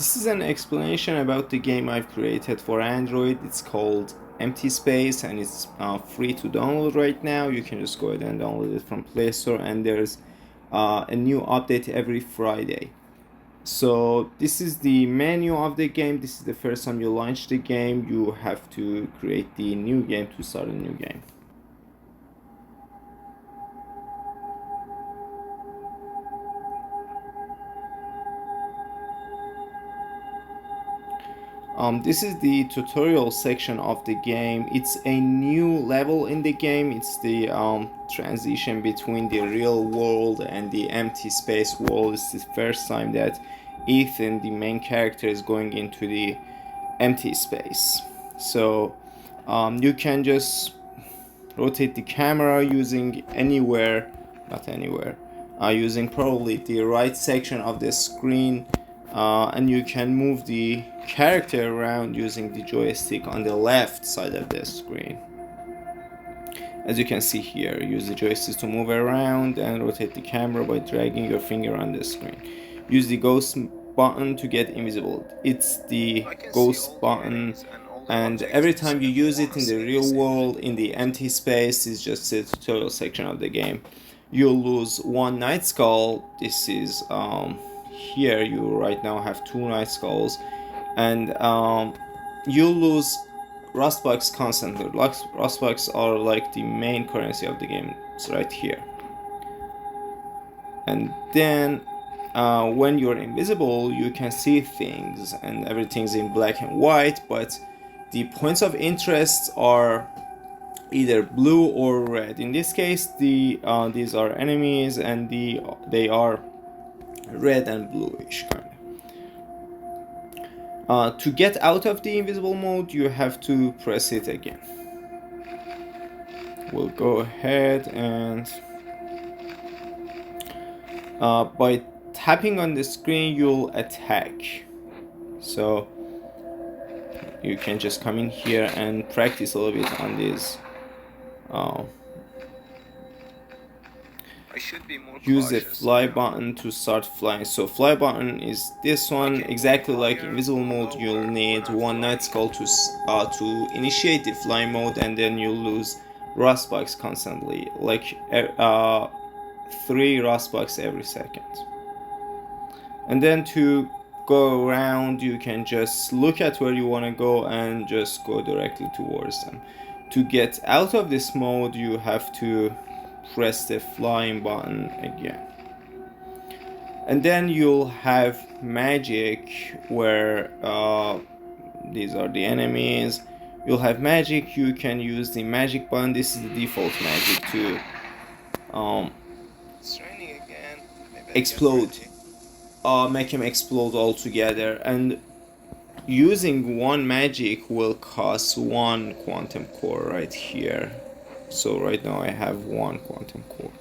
This is an explanation about the game I've created for Android. It's called Empty Space and it's free to download right now. You can just go ahead and download it from Play Store, and there's a new update every Friday. So this is the menu of the game. This is the first time you launch the game. You have to create the new game to start a new game. This is the tutorial section of the game. It's a new level in the game. It's the transition between the real world and the empty space world. It's the first time that Ethan, the main character, is going into the empty space. So you can just rotate the camera using using probably the right section of the screen. And you can move the character around using the joystick on the left side of the screen. As you can see here, use the joystick to move around and rotate the camera by dragging your finger on the screen. Use the ghost button to get invisible. It's the ghost button, and every time you use it in the real world, in the empty space, is just a tutorial section of the game. You'll lose one night skull. This is here you right now have 2 night skulls, and you'll lose rust bugs constantly. Rust bugs are like the main currency of the game. It's right here. And then when you're invisible, you can see things and everything's in black and white, but the points of interest are either blue or red. In this case, these are enemies, and they are red and bluish kind of. To get out of the invisible mode, you have to press it again. We'll go ahead and by tapping on the screen, you'll attack. So you can just come in here and practice a little bit on this. Use the fly button to start flying. So fly button is this one, exactly like invisible mode. You'll need 1 night skull to initiate the flying mode, and then you'll lose rust bugs constantly, like 3 rust bugs every second. And then to go around, you can just look at where you want to go and just go directly towards them. To get out of this mode, you have to press the flying button again, and then you'll have magic where these are the enemies. You'll have magic. You can use the magic button. This is the default magic to explode, make him explode altogether, and using 1 magic will cost 1 quantum core right here. So right now I have 1 quantum core.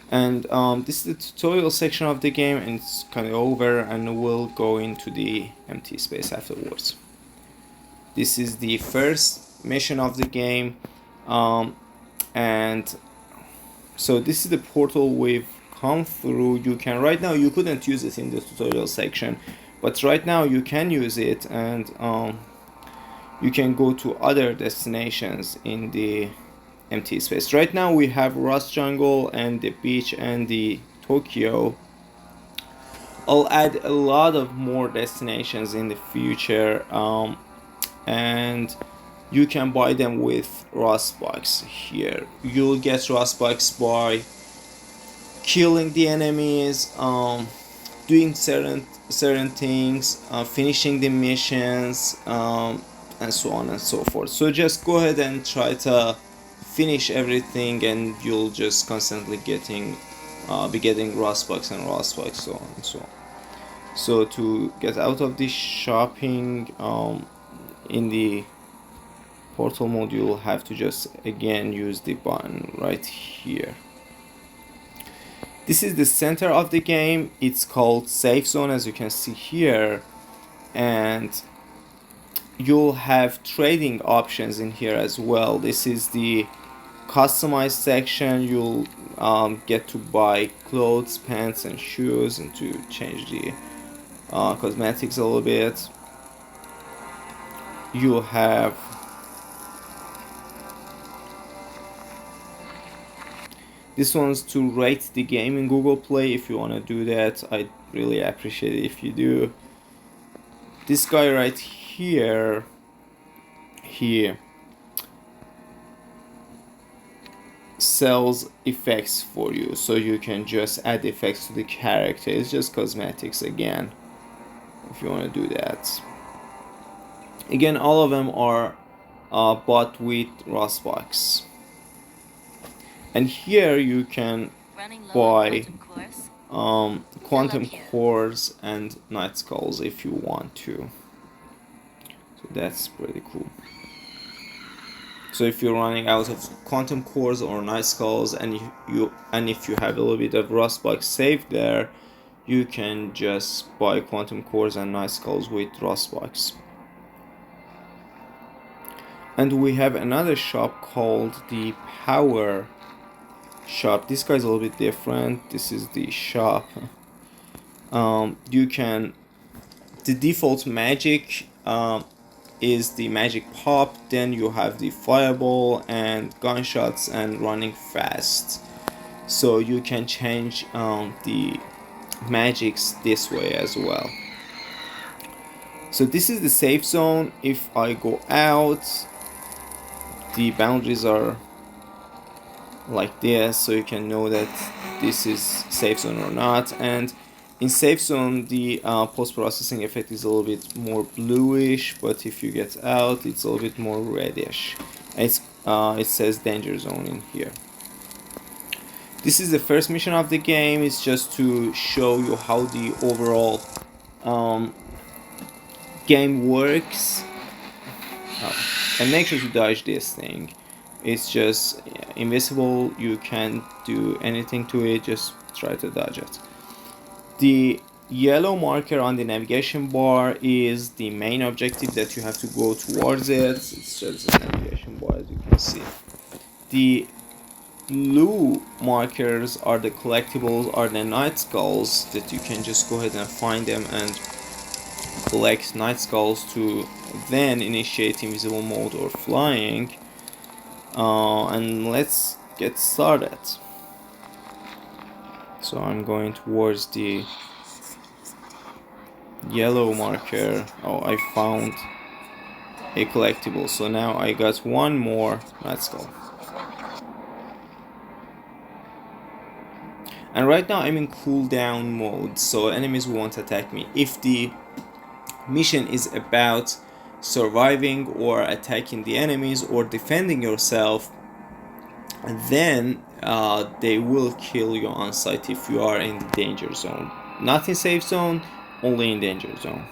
And this is the tutorial section of the game, and it's kind of over, and we'll go into the empty space afterwards. This is the first mission of the game, and so this is the portal we've come through. You can right now, you couldn't use it in the tutorial section, but right now you can use it, and you can go to other destinations in the empty space. Right now we have Rust Jungle and the beach and the Tokyo. I'll add a lot of more destinations in the future, and you can buy them with rust bugs here. You'll get rust bugs by killing the enemies, doing certain things, finishing the missions, and so on and so forth. So just go ahead and try to finish everything, and you'll just constantly be getting rust bugs, so on and so on. So to get out of this shopping in the portal mode, you'll have to just again use the button right here. This is the center of the game. It's called safe zone, as you can see here, and you'll have trading options in here as well. This is the customized section, you'll get to buy clothes, pants, and shoes, and to change the cosmetics a little bit. You'll have this one's to rate the game in Google Play. If you want to do that, I'd really appreciate it if you do. This guy right here, he sells effects for you, so you can just add effects to the character. It's just cosmetics again, if you want to do that. Again, all of them are bought with Rustbox. And here you can buy quantum cores and night skulls if you want to. So that's pretty cool. So if you're running out of quantum cores or night skulls, and if you have a little bit of Rustbox saved there, you can just buy quantum cores and night skulls with Rustbox. And we have another shop called the Power Shop. This guy's a little bit different. This is the shop. You can, the default magic is the magic pop, then you have the fireball and gunshots and running fast. So you can change the magics this way as well. So this is the safe zone. If I go out, the boundaries are like this, so you can know that this is safe zone or not. And in safe zone, the post-processing effect is a little bit more bluish, but if you get out, it's a little bit more reddish. It says danger zone in here. This is the first mission of the game. It's just to show you how the overall game works. And make sure to dodge this thing. It's just invisible, you can't do anything to it, just try to dodge it. The yellow marker on the navigation bar is the main objective that you have to go towards it. It's just a navigation bar, as you can see. The blue markers are the collectibles, are the night skulls that you can just go ahead and find them and collect night skulls to then initiate invisible mode or flying. And let's get started. So I'm going towards the yellow marker. Oh, I found a collectible, so now I got one more night skull. And right now I'm in cooldown mode, so enemies won't attack me. If the mission is about surviving or attacking the enemies or defending yourself, then they will kill you on sight if you are in the danger zone. Not in safe zone, only in danger zone.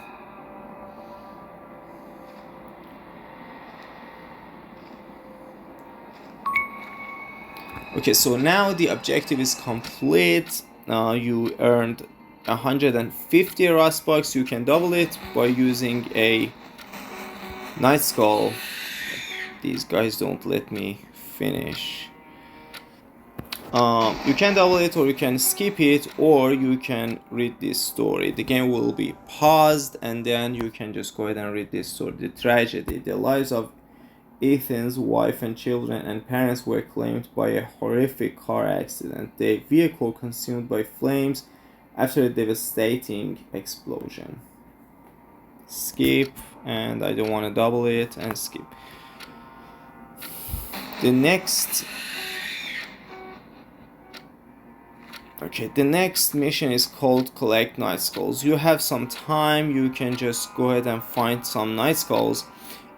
Okay, so now the objective is complete. You earned 150 Rustbox. You can double it by using a night skull. These guys don't let me finish. You can double it, or you can skip it, or you can read this story. The game will be paused and then you can just go ahead and read this story. The tragedy. The lives of Ethan's wife and children and parents were claimed by a horrific car accident. The vehicle consumed by flames after a devastating explosion. Skip, and I don't want to double it, and skip. The next mission is called Collect Night Skulls. You have some time, you can just go ahead and find some night skulls.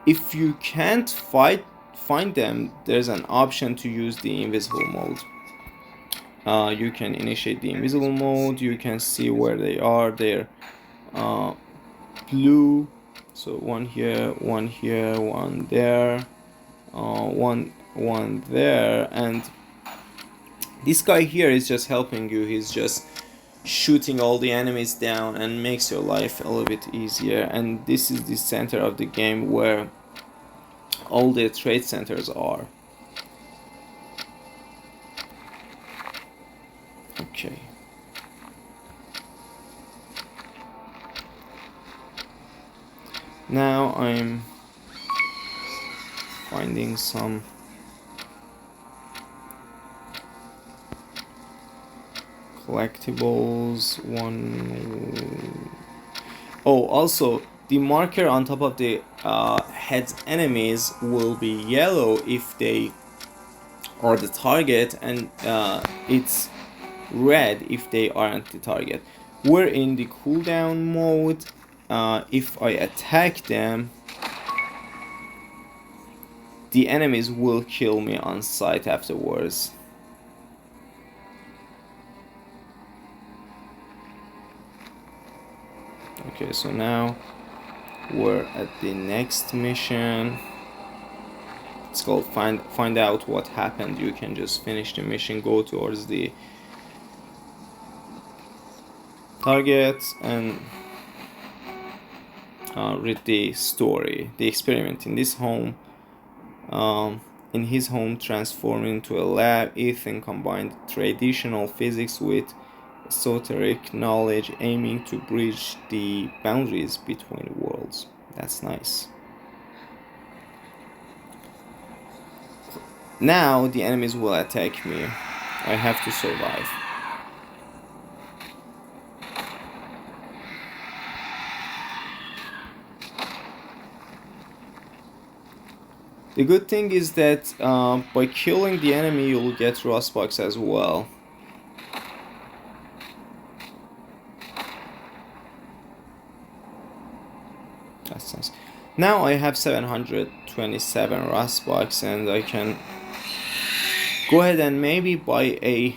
If you can't find them, there's an option to use the invisible mode. You can initiate the invisible mode, you can see where they are. They're blue, so one here, one there, one there, and this guy here is just helping you. He's just shooting all the enemies down and makes your life a little bit easier. And this is the center of the game where all the trade centers are. Okay. Now I'm finding some collectibles. Oh, also the marker on top of the head's enemies will be yellow if they are the target, and it's red if they aren't the target. We're in the cooldown mode. If I attack them, the enemies will kill me on sight afterwards. Okay, so now we're at the next mission. It's called find out what happened. You can just finish the mission, go towards the target, and read the story. The experiment in this home. In his home, transformed into a lab, Ethan combined traditional physics with esoteric knowledge, aiming to bridge the boundaries between worlds. That's nice. Now the enemies will attack me. I have to survive. The good thing is that by killing the enemy, you'll get rust bugs as well. That's nice. Now I have 727 rust bugs, and I can go ahead and maybe buy a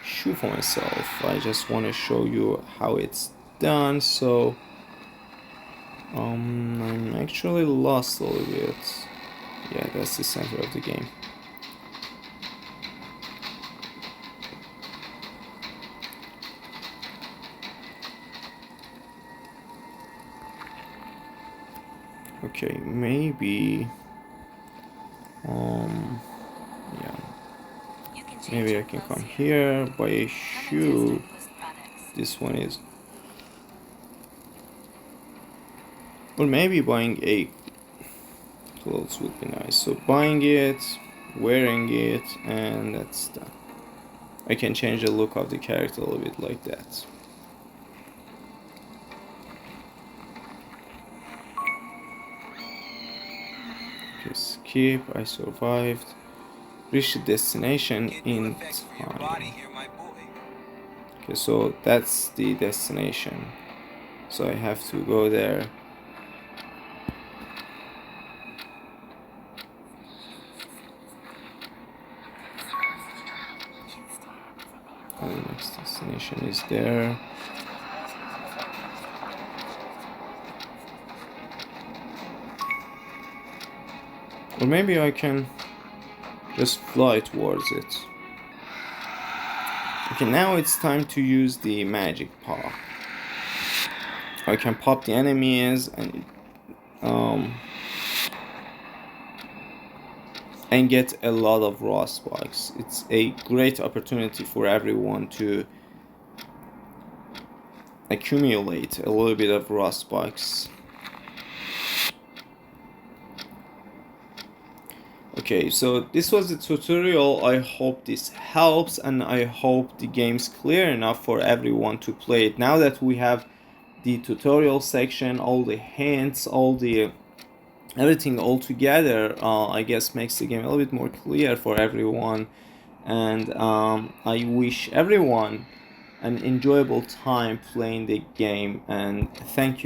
shoe for myself. I just want to show you how it's done. So I'm actually lost a little bit. Yeah, that's the center of the game. Okay, maybe yeah, maybe I can come here, buy a shoe. This one is, or maybe buying a clothes would be nice. So buying it, wearing it, and that's done. I can change the look of the character a little bit like that. Okay, skip. I survived. Reach the destination in time. Okay, so that's the destination. So I have to go there. And the next destination is there. Or maybe I can just fly towards it. Okay, now it's time to use the magic paw. I can pop the enemies and get a lot of rust bugs. It's a great opportunity for everyone to accumulate a little bit of rust bugs. Okay, so this was the tutorial. I hope this helps, and I hope the game's clear enough for everyone to play it. Now that we have the tutorial section, all the hints, everything all together, I guess makes the game a little bit more clear for everyone. And I wish everyone an enjoyable time playing the game, and thank you.